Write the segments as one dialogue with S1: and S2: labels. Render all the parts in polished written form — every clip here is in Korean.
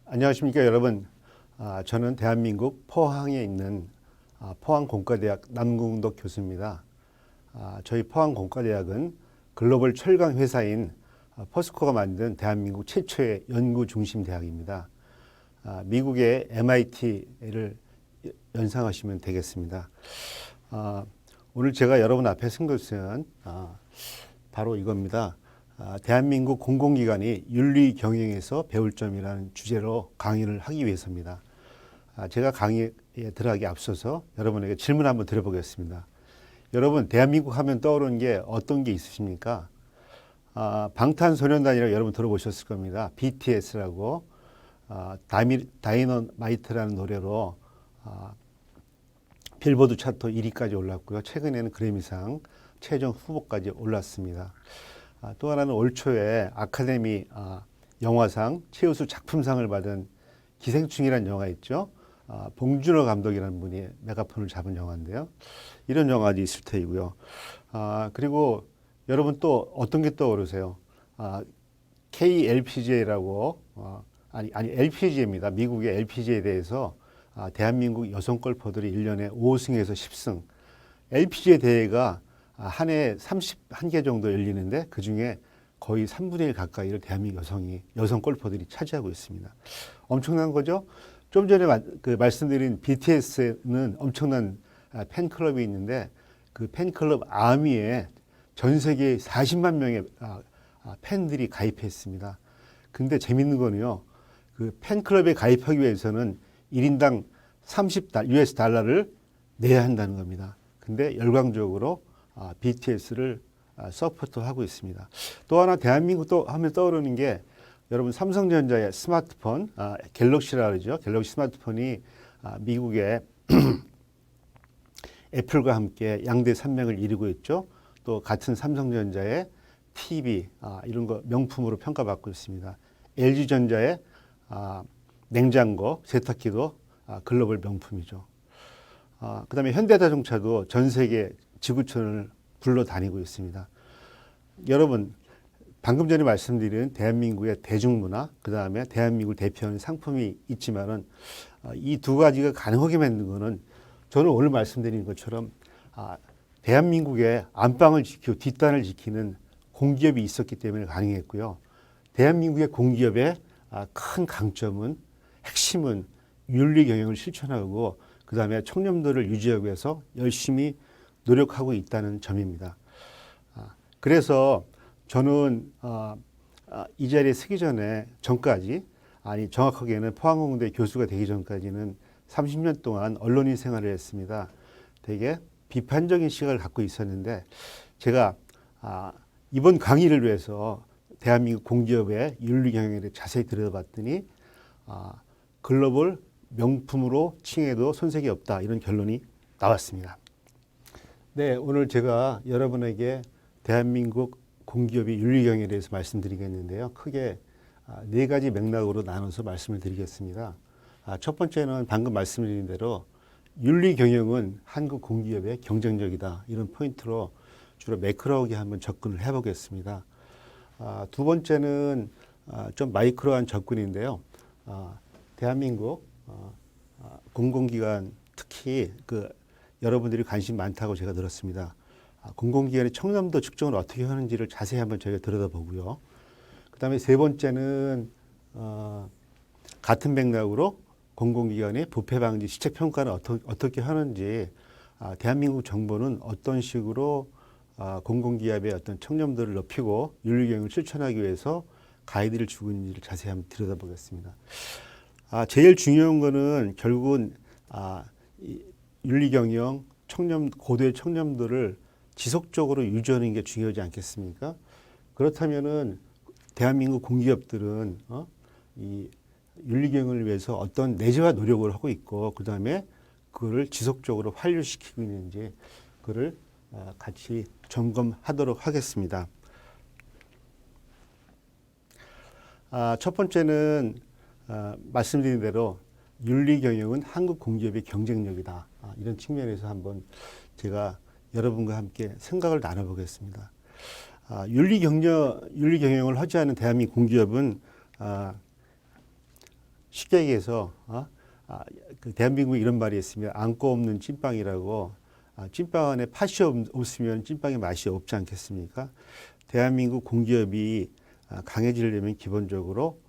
S1: 안녕하십니까 여러분. 저는 대한민국 포항에 있는 포항공과대학 남궁덕 교수입니다. 저희 포항공과대학은 글로벌 철강 회사인 포스코가 만든 대한민국 최초의 연구 중심 대학입니다. 미국의 MIT를 연상하시면 되겠습니다. 오늘 제가 여러분 앞에 쓴 것은 바로 이겁니다. 대한민국 공공기관이 윤리 경영에서 배울 점이라는 주제로 강의를 하기 위해서입니다. 제가 강의에 들어가기 앞서서 여러분에게 질문 한번 드려보겠습니다. 여러분, 대한민국 하면 떠오르는 게 어떤 게 있으십니까? 방탄소년단이라고 여러분 들어보셨을 겁니다. BTS라고 다이너마이트라는 노래로 빌보드 차트 1위까지 올랐고요. 최근에는 그래미상 최종 후보까지 올랐습니다. 또 하나는 올 초에 아카데미 영화상 최우수 작품상을 받은 기생충이라는 영화 있죠. 봉준호 감독이라는 분이 메가폰을 잡은 영화인데요. 이런 영화도 있을 테이고요. 그리고 여러분 또 어떤 게 떠오르세요? KLPGA라고 LPGA입니다. 미국의 LPGA에 대해서 대한민국 여성 골퍼들이 1년에 5승에서 10승. LPGA 대회가 한 해에 31개 정도 열리는데 그중에 거의 3분의 1 가까이를 대한민국 여성 골퍼들이 차지하고 있습니다. 엄청난 거죠? 좀 전에 말씀드린 BTS는 엄청난 팬클럽이 있는데 그 팬클럽 아미에 전 세계 40만 명의 팬들이 가입했습니다. 근데 재밌는 거는요. 그 팬클럽에 가입하기 위해서는 1인당 US 달러를 내야 한다는 겁니다. 근데 열광적으로 BTS를 서포트하고 있습니다. 또 하나 대한민국 또 하면 떠오르는 게 여러분 삼성전자의 스마트폰 갤럭시라 그러죠. 갤럭시 스마트폰이 미국의 애플과 함께 양대 산맥을 이루고 있죠. 또 같은 삼성전자의 TV 이런 거 명품으로 평가받고 있습니다. LG전자의 냉장고, 세탁기도 글로벌 명품이죠. 그다음에 현대자동차도 전 세계 지구촌을 굴러다니고 있습니다. 여러분, 방금 전에 말씀드린 대한민국의 대중문화, 그 다음에 대한민국을 대표하는 상품이 있지만은 이 두 가지가 가능하게 만든 거는 저는 오늘 말씀드린 것처럼 대한민국의 안방을 지키고 뒷단을 지키는 공기업이 있었기 때문에 가능했고요. 대한민국의 공기업의 큰 강점은 핵심은 윤리 경영을 실천하고 그 다음에 청렴도를 유지하기 위해서 열심히 노력하고 있다는 점입니다. 그래서 저는 이 자리에 서기 전까지 정확하게는 포항공대 교수가 되기 전까지는 30년 동안 언론인 생활을 했습니다. 되게 비판적인 시각을 갖고 있었는데 제가 이번 강의를 위해서 대한민국 공기업의 윤리 경영에 대해 자세히 들여다봤더니 글로벌 명품으로 칭해도 손색이 없다 이런 결론이 나왔습니다. 네, 오늘 제가 여러분에게 대한민국 공기업의 윤리 경영에 대해서 말씀드리겠는데요. 크게 네 가지 맥락으로 나눠서 말씀을 드리겠습니다. 첫 번째는 방금 말씀드린 대로 윤리 경영은 한국 공기업의 경쟁력이다 이런 포인트로 주로 매크로하게 한번 접근을 해보겠습니다. 두 번째는 좀 마이크로한 접근인데요. 대한민국 공공기관 특히 여러분들이 관심 많다고 제가 들었습니다. 공공기관의 청렴도 측정을 어떻게 하는지를 자세히 한번 저희가 들여다보고요. 그 다음에 세 번째는 같은 맥락으로 공공기관의 부패 방지 시책 평가는 어떻게 하는지 대한민국 정부는 어떤 식으로 공공기업의 어떤 청렴도를 높이고 윤리경영을 실천하기 위해서 가이드를 주고 있는지를 자세히 한번 들여다보겠습니다. 제일 중요한 거는 결국은 윤리경영, 고도의 청렴도를 지속적으로 유지하는 게 중요하지 않겠습니까? 그렇다면은 대한민국 공기업들은 이 윤리경영을 위해서 어떤 내재화 노력을 하고 있고 그 다음에 그거를 지속적으로 환류시키고 있는지 그거를 같이 점검하도록 하겠습니다. 첫 번째는 말씀드린 대로 윤리경영은 한국 공기업의 경쟁력이다. 이런 측면에서 한번 제가 여러분과 함께 생각을 나눠보겠습니다. 윤리경영을 하지 않은 대한민국 공기업은 쉽게 얘기해서 그 대한민국에 이런 말이 있으면 안고 없는 찐빵이라고 찐빵 안에 팥이 없으면 찐빵의 맛이 없지 않겠습니까? 대한민국 공기업이 강해지려면 기본적으로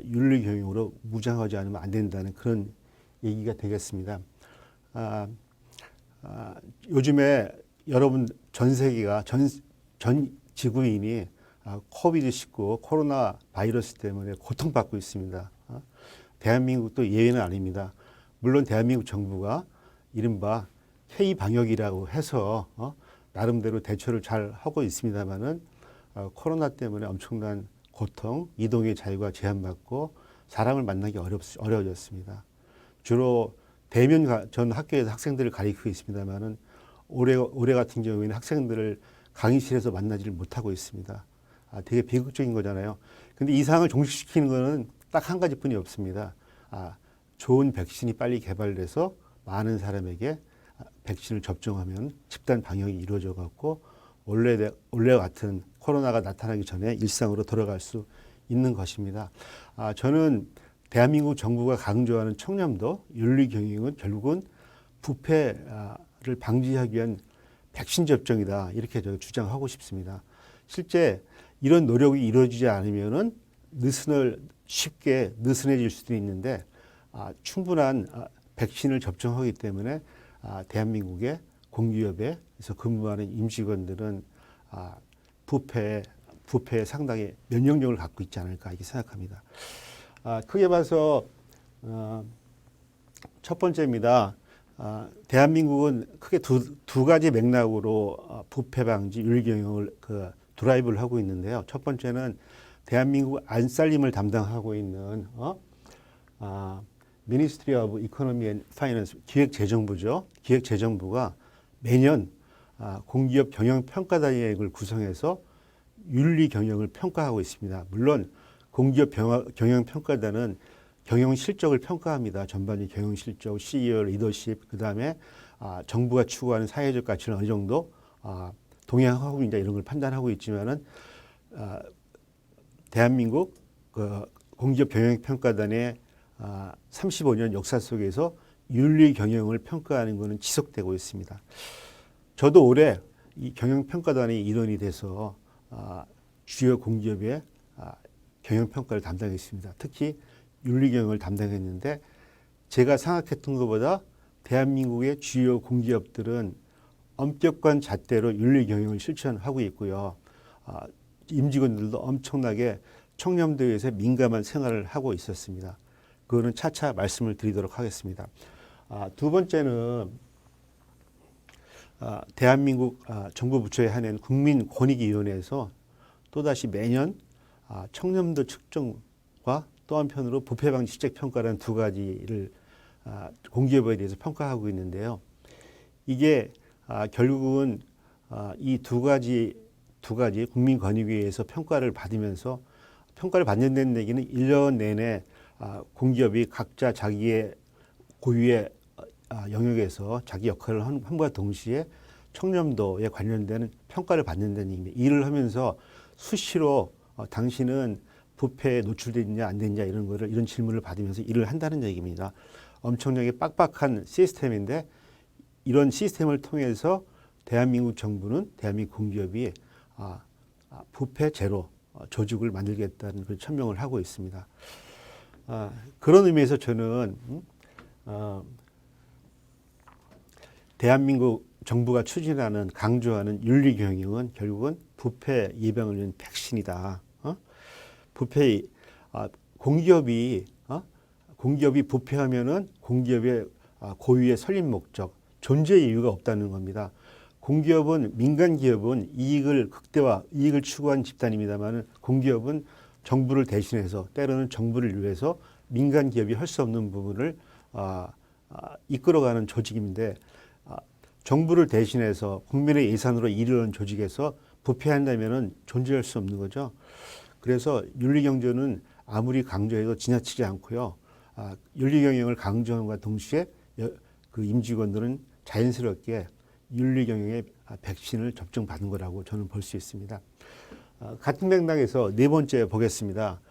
S1: 윤리 경영으로 무장하지 않으면 안 된다는 그런 얘기가 되겠습니다. 요즘에 여러분 전 세계가 전 지구인이 코비드-19 코로나 바이러스 때문에 고통받고 있습니다. 대한민국도 예외는 아닙니다. 물론 대한민국 정부가 이른바 K-방역이라고 해서 나름대로 대처를 잘 하고 있습니다만은 코로나 때문에 엄청난 고통, 이동의 자유가 제한받고 사람을 만나기 어려워졌습니다. 주로 대면 전 학교에서 학생들을 가리키고 있습니다만은 올해 같은 경우에는 학생들을 강의실에서 만나지를 못하고 있습니다. 되게 비극적인 거잖아요. 근데 이 상황을 종식시키는 거는 딱 한 가지뿐이 없습니다. 좋은 백신이 빨리 개발돼서 많은 사람에게 백신을 접종하면 집단 방역이 이루어져 갖고 원래 같은 코로나가 나타나기 전에 일상으로 돌아갈 수 있는 것입니다. 저는 대한민국 정부가 강조하는 청렴도, 윤리 경영은 결국은 부패를 방지하기 위한 백신 접종이다. 이렇게 제가 주장하고 싶습니다. 실제 이런 노력이 이루어지지 않으면은 쉽게 느슨해질 수도 있는데 충분한 백신을 접종하기 때문에 대한민국의 공기업에서 근무하는 임직원들은 부패에 상당히 면역력을 갖고 있지 않을까 이렇게 생각합니다. 크게 봐서 첫 번째입니다. 대한민국은 크게 두 가지 맥락으로 부패 방지, 윤리 경영을 드라이브를 하고 있는데요. 첫 번째는 대한민국 안살림을 담당하고 있는 Ministry of Economy and Finance 기획재정부죠. 기획재정부가 매년 공기업 경영평가단위원회를 구성해서 윤리 경영을 평가하고 있습니다. 물론 공기업 경영평가단은 경영 실적을 평가합니다. 전반적인 경영 실적, CEO 리더십, 그 다음에 정부가 추구하는 사회적 가치를 어느 정도 동향하고 있냐 이런 걸 판단하고 있지만은 대한민국 공기업 경영평가단의 35년 역사 속에서 윤리 경영을 평가하는 것은 지속되고 있습니다. 저도 올해 이 경영평가단의 일원이 돼서 주요 공기업의 경영평가를 담당했습니다. 특히 윤리 경영을 담당했는데 제가 생각했던 것보다 대한민국의 주요 공기업들은 엄격한 잣대로 윤리 경영을 실천하고 있고요. 임직원들도 엄청나게 청렴도에서 민감한 생활을 하고 있었습니다. 그거는 차차 말씀을 드리도록 하겠습니다. 두 번째는 대한민국 정부 부처에 한해는 국민권익위원회에서 또다시 매년 청렴도 측정과 또 한편으로 부패방지 실적평가라는 두 가지를 공기업에 대해서 평가하고 있는데요. 이게 결국은 이 두 가지 국민권익위에서 평가를 받으면서 평가를 받는다는 얘기는 1년 내내 공기업이 각자 자기의 고유의 영역에서 자기 역할을 함과 동시에 청렴도에 관련되는 평가를 받는다는 얘기입니다. 일을 하면서 수시로 당신은 부패에 노출됐냐 안 됐냐 이런 질문을 받으면서 일을 한다는 얘기입니다. 엄청나게 빡빡한 시스템인데 이런 시스템을 통해서 대한민국 정부는 대한민국 공기업이 부패 제로 조직을 만들겠다는 그 천명을 하고 있습니다. 그런 의미에서 저는 대한민국 정부가 추진하는 강조하는 윤리 경영은 결국은 부패 예방을 위한 백신이다. 부패 공기업이 부패하면은 공기업의 고유의 설립 목적, 존재 이유가 없다는 겁니다. 공기업은 민간 기업은 이익을 추구한 집단입니다만 공기업은 정부를 대신해서 때로는 정부를 위해서 민간 기업이 할 수 없는 부분을 이끌어가는 조직인데 정부를 대신해서 국민의 예산으로 일을 하는 조직에서 부패한다면은 존재할 수 없는 거죠. 그래서 윤리경제는 아무리 강조해도 지나치지 않고요. 윤리경영을 강조함과 동시에 그 임직원들은 자연스럽게 윤리경영의 백신을 접종받은 거라고 저는 볼 수 있습니다. 같은 맥락에서 네 번째 보겠습니다.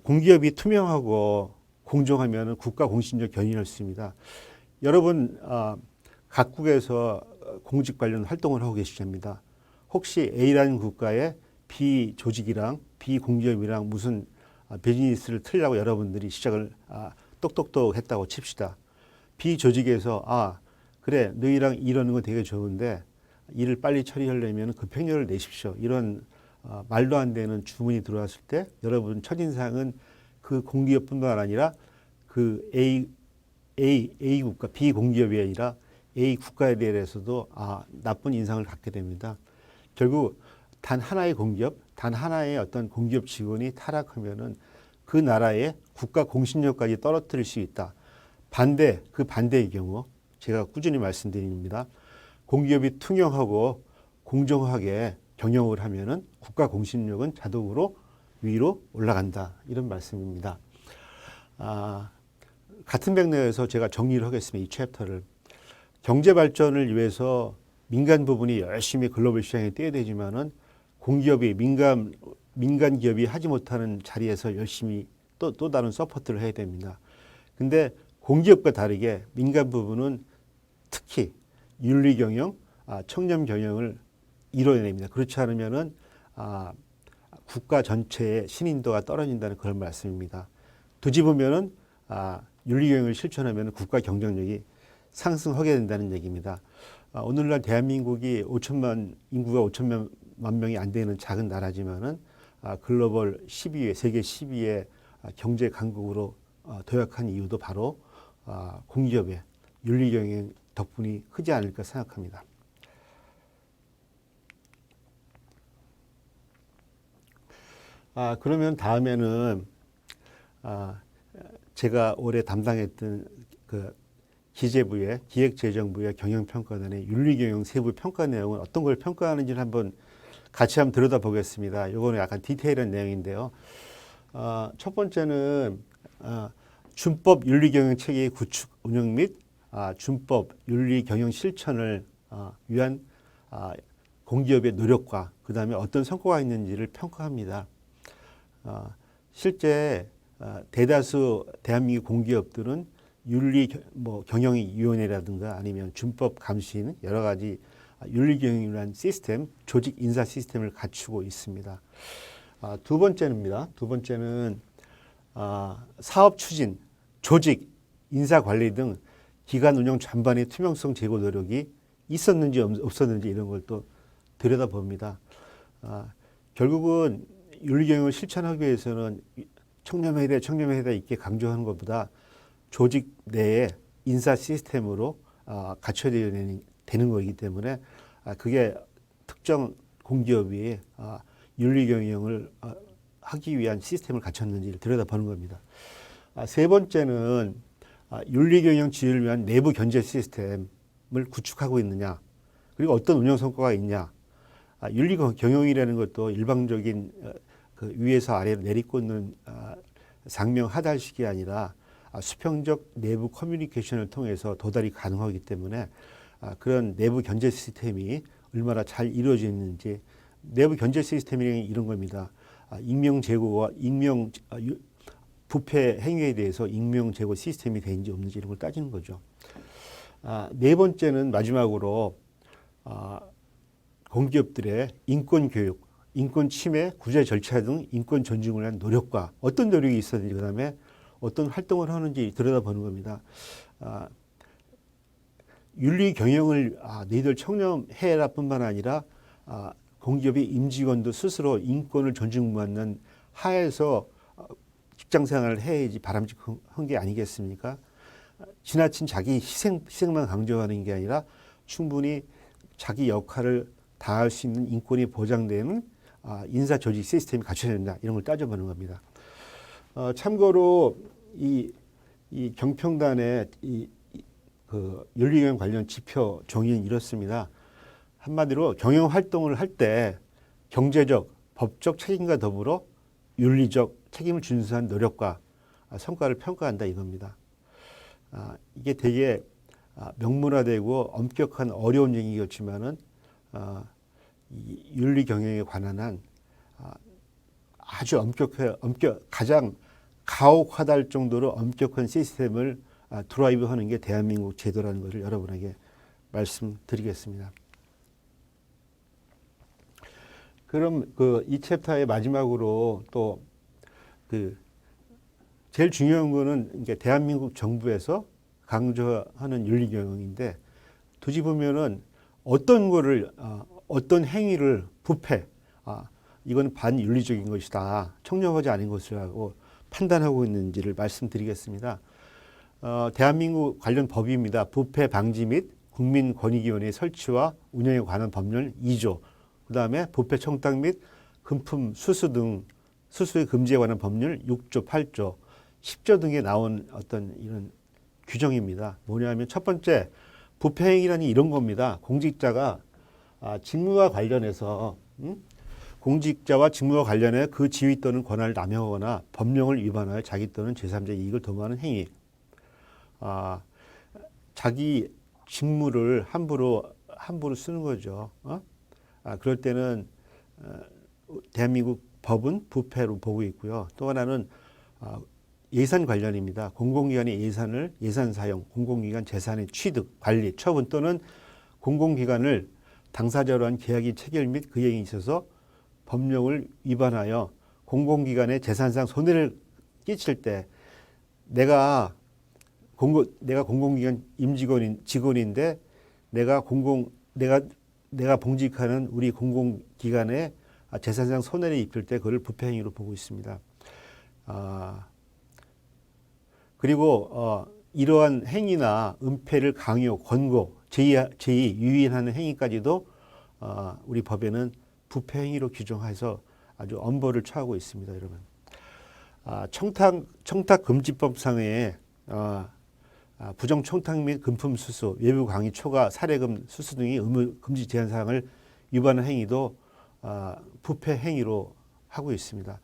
S1: 공기업이 투명하고 공정하면 국가 공신력 견인했습니다. 여러분 각국에서 공직 관련 활동을 하고 계시답니다. 혹시 A라는 국가의 B 조직이랑 B 공기업이랑 무슨 비즈니스를 틀려고 여러분들이 시작을 똑똑똑 했다고 칩시다. B 조직에서 그래 너희랑 이러는 건 되게 좋은데 일을 빨리 처리하려면 급행료를 내십시오. 이런 말도 안 되는 주문이 들어왔을 때 여러분 첫인상은 그 공기업뿐만 아니라 그 A 국가, B 공기업이 아니라 A 국가에 대해서도 나쁜 인상을 갖게 됩니다. 결국 단 하나의 공기업, 단 하나의 어떤 공기업 직원이 타락하면은 그 나라의 국가 공신력까지 떨어뜨릴 수 있다. 그 반대의 경우 제가 꾸준히 말씀드립니다. 공기업이 투명하고 공정하게 경영을 하면은 국가 공신력은 자동으로 위로 올라간다. 이런 말씀입니다. 같은 맥락에서 제가 정리를 하겠습니다. 이 챕터를. 경제 발전을 위해서 민간 부분이 열심히 글로벌 시장에 뛰어야 되지만은 공기업이 민간 기업이 하지 못하는 자리에서 열심히 또 다른 서포트를 해야 됩니다. 근데 공기업과 다르게 민간 부분은 특히 윤리 경영, 청렴 경영을 이뤄냅니다. 그렇지 않으면은 국가 전체의 신인도가 떨어진다는 그런 말씀입니다. 뒤집으면은 윤리 경영을 실천하면 국가 경쟁력이 상승하게 된다는 얘기입니다. 오늘날 대한민국이 인구가 5천만 명이 안 되는 작은 나라지만은 글로벌 10위에 세계 10위의 경제 강국으로 도약한 이유도 바로 공기업의 윤리 경영 덕분이 크지 않을까 생각합니다. 그러면 다음에는 제가 올해 담당했던 그 기재부의 기획재정부의 경영평가단의 윤리경영 세부 평가 내용은 어떤 걸 평가하는지를 같이 한번 들여다보겠습니다. 이거는 약간 디테일한 내용인데요. 첫 번째는 준법 윤리경영 체계의 구축 운영 및 준법 윤리경영 실천을 위한 공기업의 노력과 그 다음에 어떤 성과가 있는지를 평가합니다. 실제 대다수 대한민국 공기업들은 경영위원회라든가 아니면 준법 감시는 여러 가지 윤리경영이라는 시스템, 조직 인사 시스템을 갖추고 있습니다. 두 번째는 사업 추진, 조직, 인사 관리 등 기관 운영 전반의 투명성 제고 노력이 있었는지 없었는지 이런 걸 또 들여다봅니다. 결국은 윤리경영을 실천하기 위해서는 청렴해야 돼 있게 강조하는 것보다 조직 내에 인사 시스템으로 갖춰야 되는 거기 때문에 그게 특정 공기업이 윤리경영을 하기 위한 시스템을 갖췄는지를 들여다보는 겁니다. 세 번째는 윤리경영 지휘를 위한 내부 견제 시스템을 구축하고 있느냐, 그리고 어떤 운영 성과가 있냐. 윤리경영이라는 것도 일방적인 그 위에서 아래로 내리꽂는 상명 하달식이 아니라 수평적 내부 커뮤니케이션을 통해서 도달이 가능하기 때문에 그런 내부 견제 시스템이 얼마나 잘 이루어지는지, 내부 견제 시스템이 이런 겁니다. 익명 제고와 부패 행위에 대해서 익명 제고 시스템이 되는지 없는지 이런 걸 따지는 거죠. 네 번째는 마지막으로 공기업들의 인권 교육, 인권 침해, 구제 절차 등 인권 존중을 위한 노력과 어떤 노력이 있었는지, 그 다음에 어떤 활동을 하는지 들여다보는 겁니다. 윤리 경영을 너희들 청렴해라 뿐만 아니라 공기업의 임직원도 스스로 인권을 존중받는 하에서 직장 생활을 해야지 바람직한 게 아니겠습니까? 지나친 자기 희생만 강조하는 게 아니라 충분히 자기 역할을 다할 수 있는 인권이 보장되는 인사 조직 시스템이 갖춰야 된다. 이런 걸 따져보는 겁니다. 참고로 이 경평단의 그 윤리경영 관련 지표 정의는 이렇습니다. 한마디로 경영 활동을 할 때 경제적, 법적 책임과 더불어 윤리적 책임을 준수한 노력과 성과를 평가한다 이겁니다. 이게 되게 명문화되고 엄격한 어려운 얘기였지만은 이 윤리 경영에 관한 한 아주 가장 가혹하다할 정도로 엄격한 시스템을 드라이브하는 게 대한민국 제도라는 것을 여러분에게 말씀드리겠습니다. 그럼 이 챕터의 마지막으로 또 제일 중요한 거는 이게 대한민국 정부에서 강조하는 윤리 경영인데, 뒤집으면은 어떤 행위를 부패, 이건 반윤리적인 것이다, 청렴하지 않은 것이라고 판단하고 있는지를 말씀드리겠습니다. 대한민국 관련 법입니다. 부패 방지 및 국민권익위원회 설치와 운영에 관한 법률 2조, 그 다음에 부패 청탁 및 금품 수수 등 수수의 금지에 관한 법률 6조, 8조, 10조 등에 나온 어떤 이런 규정입니다. 뭐냐면 첫 번째, 부패 행위라니 이런 겁니다. 공직자가 직무와 관련해서 공직자와 직무와 관련해 그 지위 또는 권한을 남용하거나 법령을 위반하여 자기 또는 제3자 이익을 도모하는 행위. 자기 직무를 함부로 쓰는 거죠. 그럴 때는 대한민국 법은 부패로 보고 있고요. 또 하나는 예산 관련입니다. 공공기관의 예산 사용, 공공기관 재산의 취득, 관리, 처분 또는 공공기관을 당사자로 한 계약이 체결 및 그 행위에 있어서 법령을 위반하여 공공기관의 재산상 손해를 끼칠 때, 내가 공공기관 직원인데 내가 봉직하는 우리 공공기관에 재산상 손해를 입힐 때 그걸 부패 행위로 보고 있습니다. 그리고 이러한 행위나 은폐를 강요, 권고, 제의, 유인하는 행위까지도 우리 법에는 부패 행위로 규정해서 아주 엄벌을 처하고 있습니다, 여러분. 청탁금지법상의 부정 청탁 및 금품 수수, 외부 강의 초과, 사례금 수수 등의 의무 금지 제한 사항을 위반한 행위도 부패 행위로 하고 있습니다.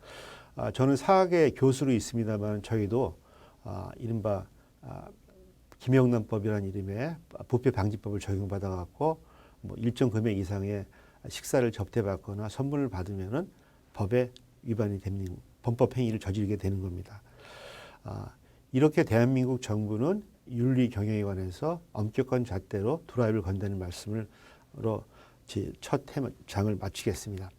S1: 저는 사학의 교수로 있습니다만 저희도 이른바 김영란법이라는 이름의 부패 방지법을 적용받아 갖고 뭐 일정 금액 이상의 식사를 접대받거나 선물을 받으면은 법에 위반이 되는 범법 행위를 저지르게 되는 겁니다. 이렇게 대한민국 정부는 윤리 경영에 관해서 엄격한 잣대로 드라이브를 건다는 말씀으로 제 첫 장을 마치겠습니다.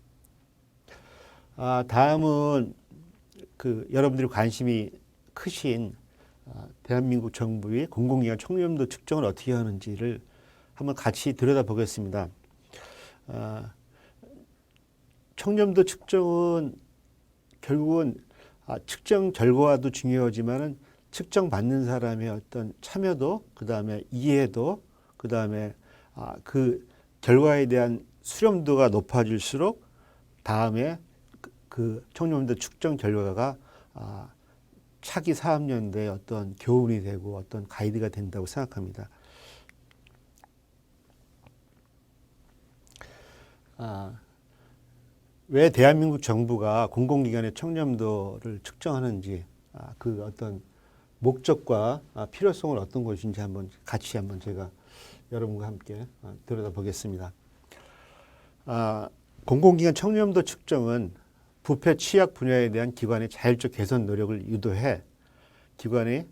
S1: 다음은 여러분들이 관심이 크신 대한민국 정부의 공공기관 청렴도 측정을 어떻게 하는지를 한번 같이 들여다보겠습니다. 청렴도 측정은 결국은 측정 결과도 중요하지만은 측정받는 사람의 어떤 참여도, 그 다음에 이해도, 그 다음에 그 결과에 대한 수렴도가 높아질수록 다음에 그 청렴도 측정 결과가 차기 사업연대의 어떤 교훈이 되고 어떤 가이드가 된다고 생각합니다. 왜 대한민국 정부가 공공기관의 청렴도를 측정하는지, 그 어떤 목적과 필요성은 어떤 것인지 같이 한번 제가 여러분과 함께 들여다보겠습니다. 공공기관 청렴도 측정은 부패 취약 분야에 대한 기관의 자율적 개선 노력을 유도해 기관의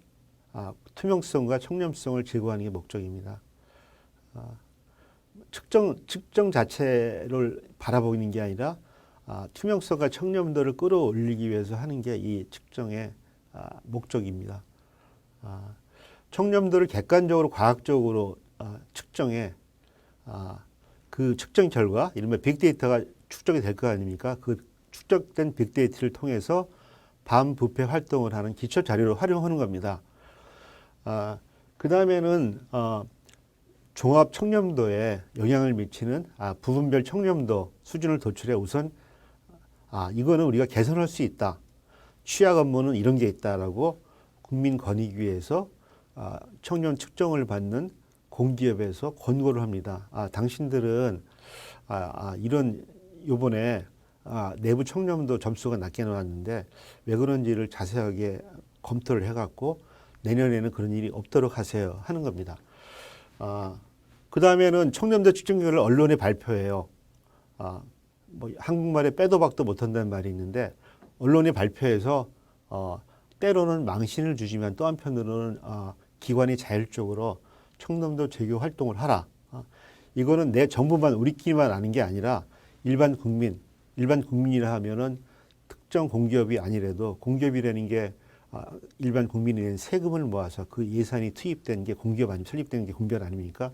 S1: 투명성과 청렴성을 제고하는 게 목적입니다. 측정 자체를 바라보는 게 아니라 투명성과 청렴도를 끌어올리기 위해서 하는 게 이 측정의 목적입니다. 청렴도를 객관적으로 과학적으로 측정해 그 측정 결과, 이른바 빅데이터가 축적이 될 거 아닙니까? 그 축적된 빅데이터를 통해서 반부패 활동을 하는 기초 자료로 활용하는 겁니다. 그 다음에는 종합 청렴도에 영향을 미치는 부분별 청렴도 수준을 도출해 우선 이거는 우리가 개선할 수 있다. 취약 업무는 이런 게 있다라고 국민권익위에서 청렴 측정을 받는 공기업에서 권고를 합니다. 당신들은 이런 요번에 내부 청렴도 점수가 낮게 나왔는데 왜 그런지를 자세하게 검토를 해갖고 내년에는 그런 일이 없도록 하세요 하는 겁니다. 그 다음에는 청렴도 측정 결과를 언론에 발표해요. 뭐 한국말에 빼도 박도 못한다는 말이 있는데 언론에 발표해서 때로는 망신을 주지만 또 한편으로는 기관이 자율적으로 청렴도 제교 활동을 하라. 이거는 내 정부만 우리끼리만 아는 게 아니라 일반 국민이라 하면은 특정 공기업이 아니래도 공기업이라는 게 일반 국민이 낸 세금을 모아서 그 예산이 투입된 게 공기업 아니면 설립된 게 공기업 아닙니까?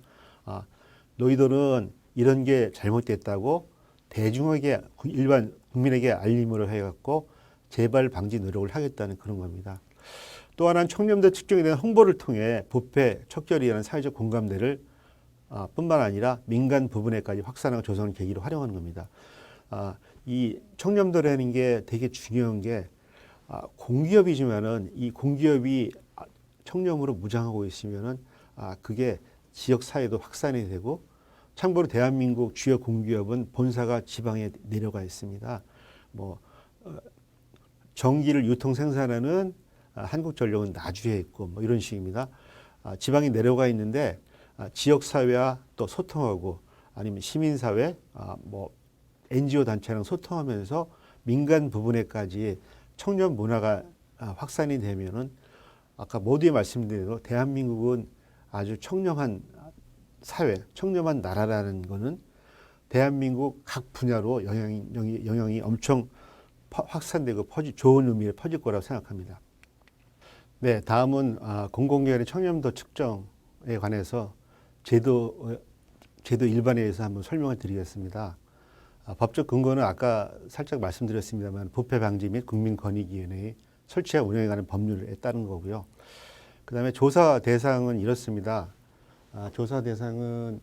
S1: 너희들은 이런 게 잘못됐다고 대중에게 일반 국민에게 알림을 해갖고 재발 방지 노력을 하겠다는 그런 겁니다. 또 하나는 청렴도 측정에 대한 홍보를 통해 부패, 척결이라는 사회적 공감대를 뿐만 아니라 민간 부분에까지 확산하고 조성을 계기로 활용하는 겁니다. 이 청렴도라는 게 되게 중요한 게 공기업이지만은 이 공기업이 청렴으로 무장하고 있으면은 그게 지역 사회도 확산이 되고 참고로 대한민국 주요 공기업은 본사가 지방에 내려가 있습니다. 전기를 유통 생산하는 한국전력은 나주에 있고 이런 식입니다. 지방에 내려가 있는데 지역 사회와 또 소통하고 아니면 시민 사회, NGO 단체랑 소통하면서 민간 부분에까지 청년 문화가 확산이 되면은 아까 모두에 말씀드린 대로 대한민국은 아주 청렴한 사회, 청렴한 나라라는 거는 대한민국 각 분야로 영향이 엄청 확산되고 좋은 의미로 퍼질 거라고 생각합니다. 네, 다음은 공공기관의 청렴도 측정에 관해서 제도 일반에 의해서 한번 설명을 드리겠습니다. 법적 근거는 아까 살짝 말씀드렸습니다만 부패 방지 및 국민권익위원회의 설치와 운영에 관한 법률에 따른 거고요. 그 다음에 조사 대상은 이렇습니다. 조사 대상은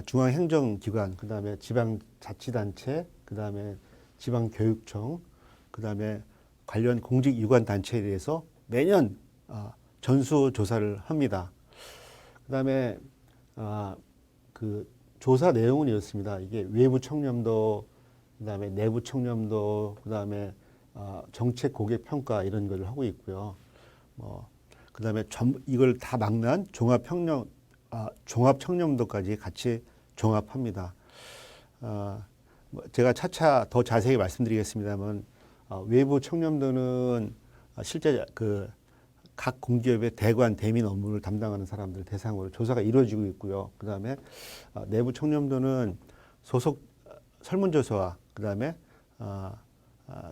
S1: 중앙행정기관, 그 다음에 지방자치단체, 그 다음에 지방교육청, 그 다음에 관련 공직유관단체에 대해서 매년 전수조사를 합니다. 그 다음에 그 조사 내용은 이렇습니다. 이게 외부 청렴도, 그 다음에 내부 청렴도, 그 다음에 정책 고객 평가 이런 걸 하고 있고요. 그 다음에 이걸 다 막는 종합 청렴도까지 같이 종합합니다. 제가 차차 더 자세히 말씀드리겠습니다만 외부 청렴도는 실제 각 공기업의 대관, 대민 업무를 담당하는 사람들 대상으로 조사가 이루어지고 있고요. 그 다음에 내부 청렴도는 소속 설문조사와 그 다음에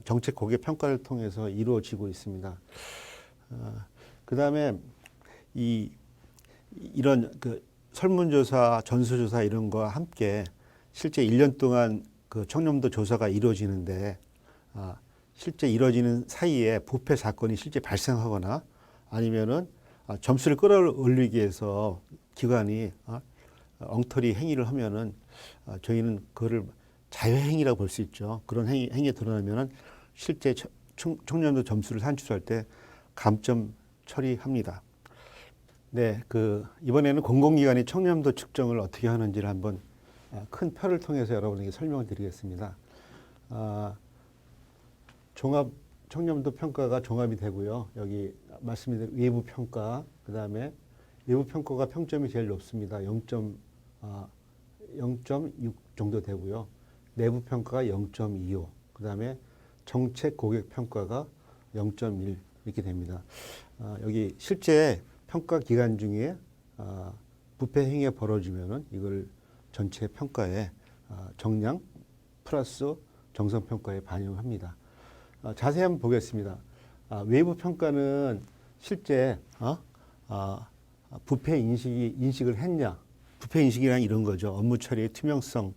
S1: 정책 고객 평가를 통해서 이루어지고 있습니다. 그 다음에 이런 설문조사, 전수조사 이런 거와 함께 실제 1년 동안 그 청렴도 조사가 이루어지는데 실제 이루어지는 사이에 부패 사건이 실제 발생하거나 아니면은 점수를 끌어올리기 위해서 기관이 엉터리 행위를 하면은 저희는 그거를 자유행위라고 볼 수 있죠. 그런 행위에 드러나면은 실제 청렴도 점수를 산출할 때 감점 처리합니다. 네, 이번에는 공공기관이 청렴도 측정을 어떻게 하는지를 한번 큰 표를 통해서 여러분에게 설명을 드리겠습니다. 종합 청렴도 평가가 종합이 되고요. 여기 말씀드린 외부 평가, 그 다음에 외부 평가가 평점이 제일 높습니다. 0.6 정도 되고요. 내부 평가가 0.25, 그 다음에 정책 고객 평가가 0.1 이렇게 됩니다. 여기 실제 평가 기간 중에 부패 행위가 벌어지면은 이걸 전체 평가에 정량 플러스 정성 평가에 반영합니다. 자세히 한번 보겠습니다. 외부 평가는 실제 부패 인식을 했냐? 부패 인식이란 이런 거죠. 업무 처리의 투명성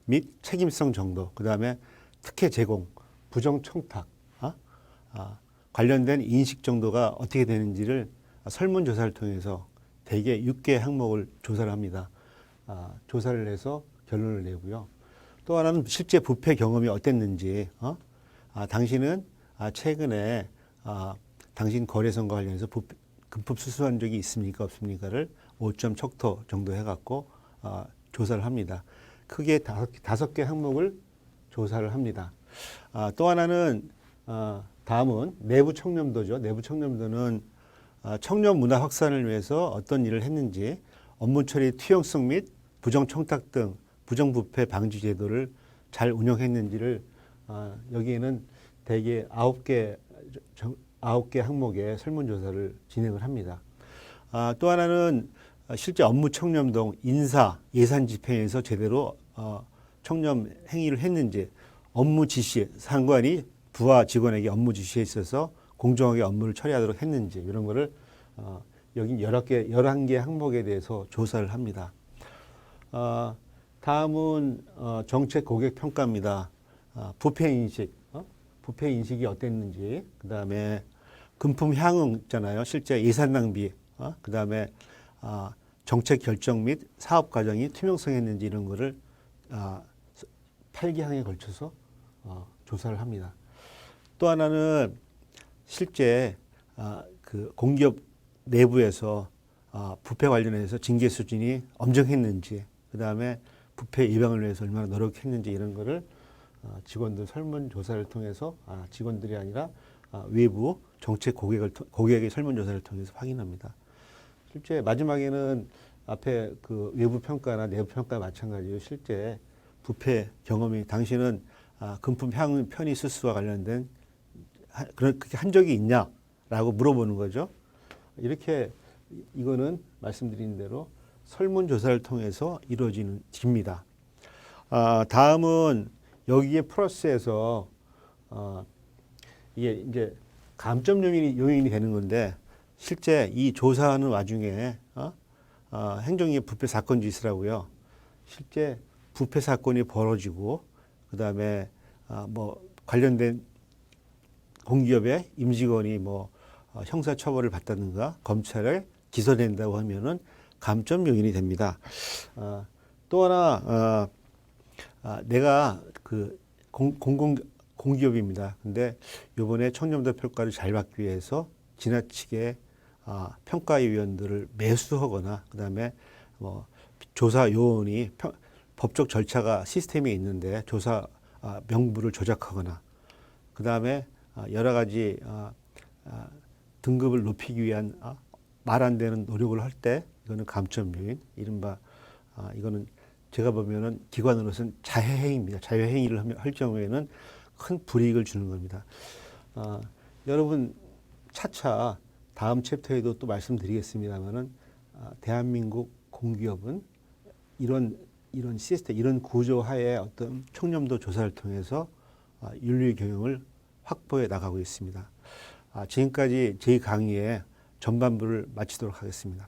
S1: 및 책임성 정도. 그 다음에 특혜 제공, 부정 청탁 관련된 인식 정도가 어떻게 되는지를 설문조사를 통해서 대개 6개 항목을 조사를 합니다. 조사를 해서 결론을 내고요. 또 하나는 실제 부패 경험이 어땠는지, 당신은 최근에 당신 거래선과 관련해서 금품 수수한 적이 있습니까? 없습니까를 5점 척도 정도 해갖고 조사를 합니다. 크게 5개 항목을 조사를 합니다. 또 하나는 다음은 내부 청렴도죠. 내부 청렴도는 청렴 문화 확산을 위해서 어떤 일을 했는지, 업무 처리 투명성 및 부정 청탁 등 부정 부패 방지 제도를 잘 운영했는지를 여기에는 대개 9개 9개 항목의 설문조사를 진행을 합니다. 또 하나는 실제 업무 청렴동, 인사, 예산 집행에서 제대로 청렴 행위를 했는지, 업무 지시, 상관이 부하 직원에게 업무 지시에 있어서 공정하게 업무를 처리하도록 했는지, 이런 거를 여기 11개 항목에 대해서 조사를 합니다. 다음은 정책 고객 평가입니다. 부패 인식, 부패 인식이 어땠는지, 그 다음에 금품 향응 있잖아요. 실제 예산 낭비, 그 다음에 정책 결정 및 사업 과정이 투명성했는지 이런 거를 8개항에 걸쳐서 조사를 합니다. 또 하나는 실제 그 공기업 내부에서 부패 관련해서 징계 수준이 엄정했는지, 그 다음에 부패 예방을 위해서 얼마나 노력했는지 이런 거를 직원들 설문조사를 통해서 직원들이 아니라 외부 정책 고객의 설문조사를 통해서 확인합니다. 실제 마지막에는 앞에 그 외부 평가나 내부 평가 마찬가지로 실제 부패 경험이 당신은 금품 향응 편의 수수와 관련된 그렇게 한 적이 있냐라고 물어보는 거죠. 이렇게 이거는 말씀드린 대로 설문조사를 통해서 이루어지는 집니다. 다음은 여기에 플러스해서 이게 이제 감점 요인이 되는 건데, 실제 이 조사하는 와중에 행정기획 부패 사건도 있으라고요. 실제 부패 사건이 벌어지고, 그 다음에 뭐 관련된 공기업의 임직원이 뭐 형사처벌을 받다든가 검찰에 기소된다고 하면은 감점 요인이 됩니다. 또 하나 내가 그 공기업입니다. 근데 이번에 청렴도 평가를 잘 받기 위해서 지나치게 평가위원들을 매수하거나, 그다음에 뭐 조사 요원이 법적 절차가 시스템에 있는데 조사 명부를 조작하거나, 그다음에 여러 가지 등급을 높이기 위한 말 안 되는 노력을 할 때, 이거는 감점 요인, 이른바 이거는 제가 보면은 기관으로서는 자해행위입니다. 자해행위를 할 경우에는 큰 불이익을 주는 겁니다. 여러분 차차 다음 챕터에도 또 말씀드리겠습니다만은 대한민국 공기업은 이런 시스템, 이런 구조 하에 어떤 청렴도 조사를 통해서 윤리 경영을 확보해 나가고 있습니다. 지금까지 제 강의의 전반부를 마치도록 하겠습니다.